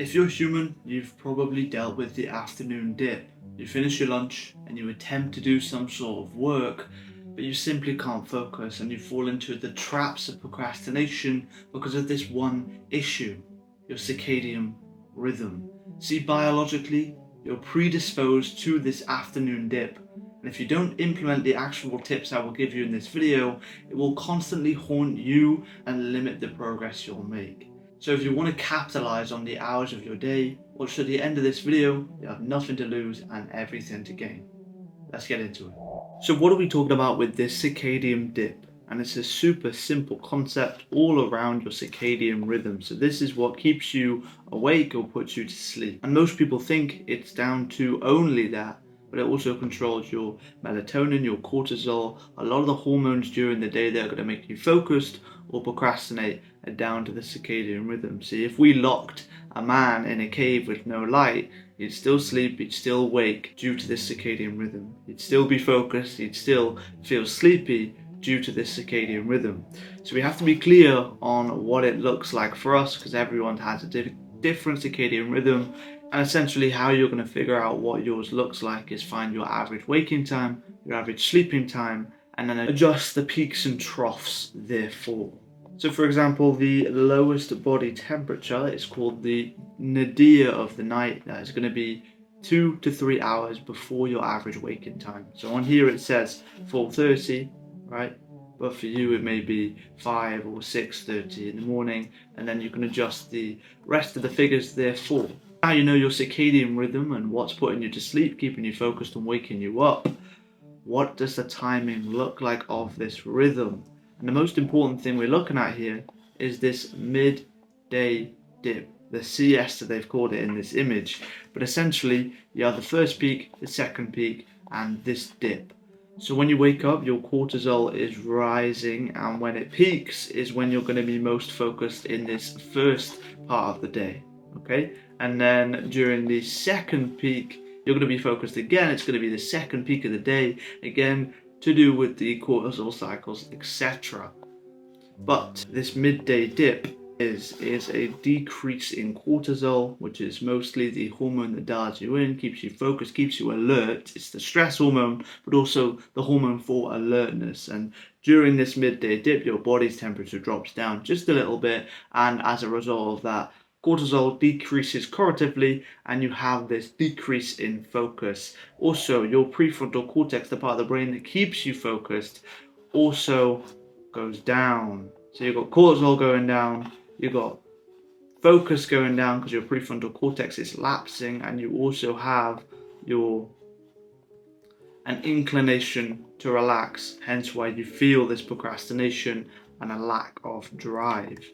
If you're human, you've probably dealt with the afternoon dip. You finish your lunch and you attempt to do some sort of work, but you simply can't focus and you fall into the traps of procrastination because of this one issue, your circadian rhythm. See, biologically, you're predisposed to this afternoon dip. And if you don't implement the actionable tips I will give you in this video, it will constantly haunt you and limit the progress you'll make. So if you want to capitalize on the hours of your day, watch to the end of this video. You have nothing to lose and everything to gain. Let's get into it. So what are we talking about with this circadian dip? And it's a super simple concept all around your circadian rhythm. So this is what keeps you awake or puts you to sleep. And most people think it's down to only that, but it also controls your melatonin, your cortisol, a lot of the hormones during the day that are going to make you focused or procrastinate are down to the circadian rhythm. See, if we locked a man in a cave with no light, he'd still sleep, he'd still wake due to this circadian rhythm. He'd still be focused, he'd still feel sleepy due to this circadian rhythm. So we have to be clear on what it looks like for us, because everyone has a different circadian rhythm. And essentially how you're going to figure out what yours looks like is find your average waking time, your average sleeping time, and then adjust the peaks and troughs therefore. So for example, the lowest body temperature is called the nadir of the night. That is going to be 2 to 3 hours before your average waking time. So on here it says 4:30, right? But for you it may be 5 or 6:30 in the morning, and then you can adjust the rest of the figures therefore. Now you know your circadian rhythm and what's putting you to sleep, keeping you focused and waking you up. What does the timing look like of this rhythm? And the most important thing we're looking at here is this midday dip, the siesta they've called it in this image. But essentially you have the first peak, the second peak, and this dip. So when you wake up, your cortisol is rising, and when it peaks is when you're going to be most focused in this first part of the day. Okay, and then during the second peak you're going to be focused again. It's going to be the second peak of the day, again to do with the cortisol cycles, etc. But this midday dip is a decrease in cortisol, which is mostly the hormone that dials you in, keeps you focused, keeps you alert. It's the stress hormone, but also the hormone for alertness. And during this midday dip, your body's temperature drops down just a little bit, and as a result of that, cortisol decreases correlatively, and you have this decrease in focus. Also, your prefrontal cortex, the part of the brain that keeps you focused, also goes down. So you've got cortisol going down, you've got focus going down because your prefrontal cortex is lapsing, and you also have an inclination to relax, hence why you feel this procrastination and a lack of drive.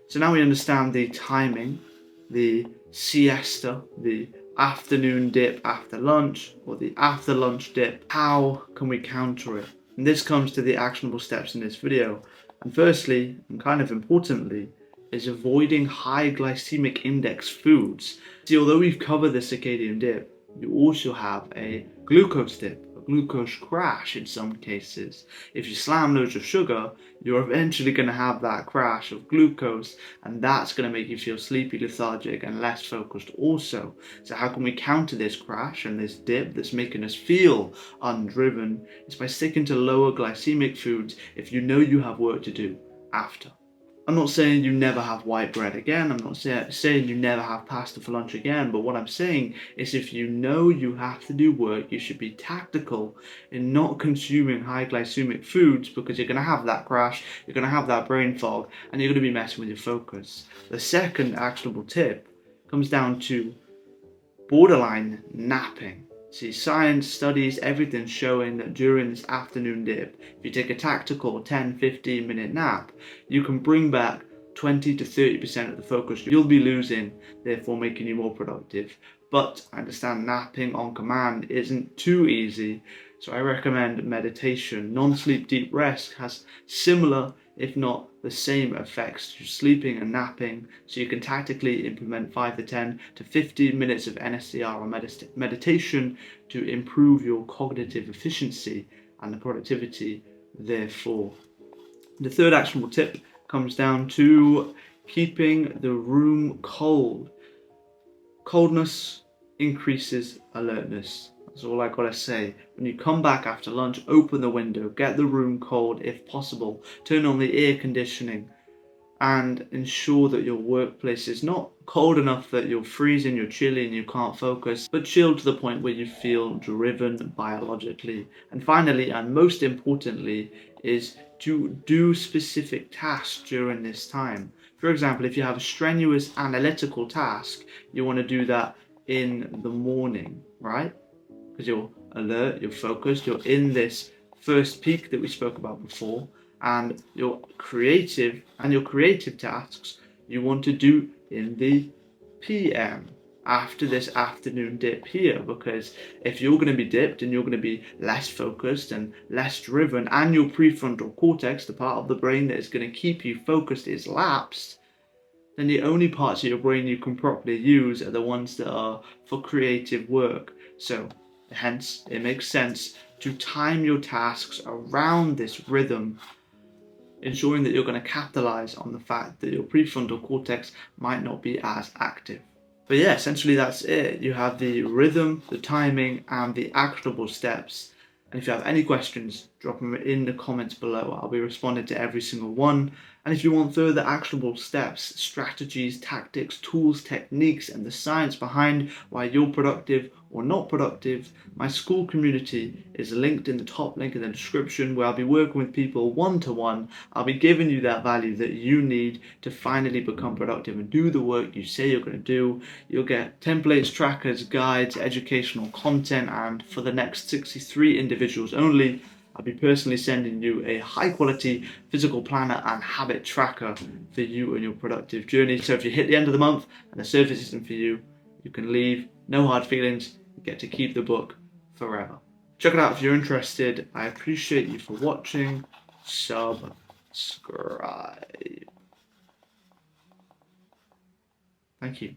So now we understand the timing, the siesta, the afternoon dip after lunch, or the after lunch dip. How can we counter it? And this comes to the actionable steps in this video. And firstly, and kind of importantly, is avoiding high glycemic index foods. See, although we've covered the circadian dip, you also have a glucose dip, a glucose crash in some cases. If you slam loads of sugar, you're eventually going to have that crash of glucose, and that's going to make you feel sleepy, lethargic, and less focused also. So how can we counter this crash and this dip that's making us feel undriven? It's by sticking to lower glycemic foods if you know you have work to do after. I'm not saying you never have white bread again, I'm not saying you never have pasta for lunch again, but what I'm saying is if you know you have to do work, you should be tactical in not consuming high glycemic foods, because you're going to have that crash, you're going to have that brain fog, and you're going to be messing with your focus. The second actionable tip comes down to borderline napping. See, science studies, everything showing that during this afternoon dip, if you take a tactical 10-15 minute nap, you can bring back 20 to 30% of the focus you'll be losing, therefore making you more productive. But I understand napping on command isn't too easy, so I recommend meditation. Non-sleep deep rest has similar, if not the same, effects to sleeping and napping, so you can tactically implement 5 to 10 to 15 minutes of NSCR or meditation to improve your cognitive efficiency and the productivity therefore. The third actionable tip comes down to keeping the room cold. Coldness increases alertness. That's all I gotta say. When you come back after lunch, open the window, get the room cold if possible, turn on the air conditioning, and ensure that your workplace is not cold enough that you're freezing, you're chilly and you can't focus, but chilled to the point where you feel driven biologically. And finally, and most importantly, is to do specific tasks during this time. For example, if you have a strenuous analytical task, you want to do that in the morning, right? Because you're alert, you're focused, you're in this first peak that we spoke about before, and your creative tasks you want to do in the PM after this afternoon dip here, because if you're going to be dipped and you're going to be less focused and less driven, and your prefrontal cortex, the part of the brain that is going to keep you focused, is lapsed, then the only parts of your brain you can properly use are the ones that are for creative work. So hence it makes sense to time your tasks around this rhythm, ensuring that you're going to capitalize on the fact that your prefrontal cortex might not be as active. But yeah, essentially that's it. You have the rhythm, the timing, and the actionable steps. And if you have any questions, drop them in the comments below. I'll be responding to every single one. And if you want further actionable steps, strategies, tactics, tools, techniques, and the science behind why you're productive or not productive, my school community is linked in the top link in the description, where I'll be working with people one-to-one. I'll be giving you that value that you need to finally become productive and do the work you say you're going to do. You'll get templates, trackers, guides, educational content, and for the next 63 individuals only, I'll be personally sending you a high quality physical planner and habit tracker for you and your productive journey. So if you hit the end of the month and the service isn't for you, you can leave, no hard feelings, you get to keep the book forever. Check it out if you're interested. I appreciate you for watching. Subscribe. Thank you.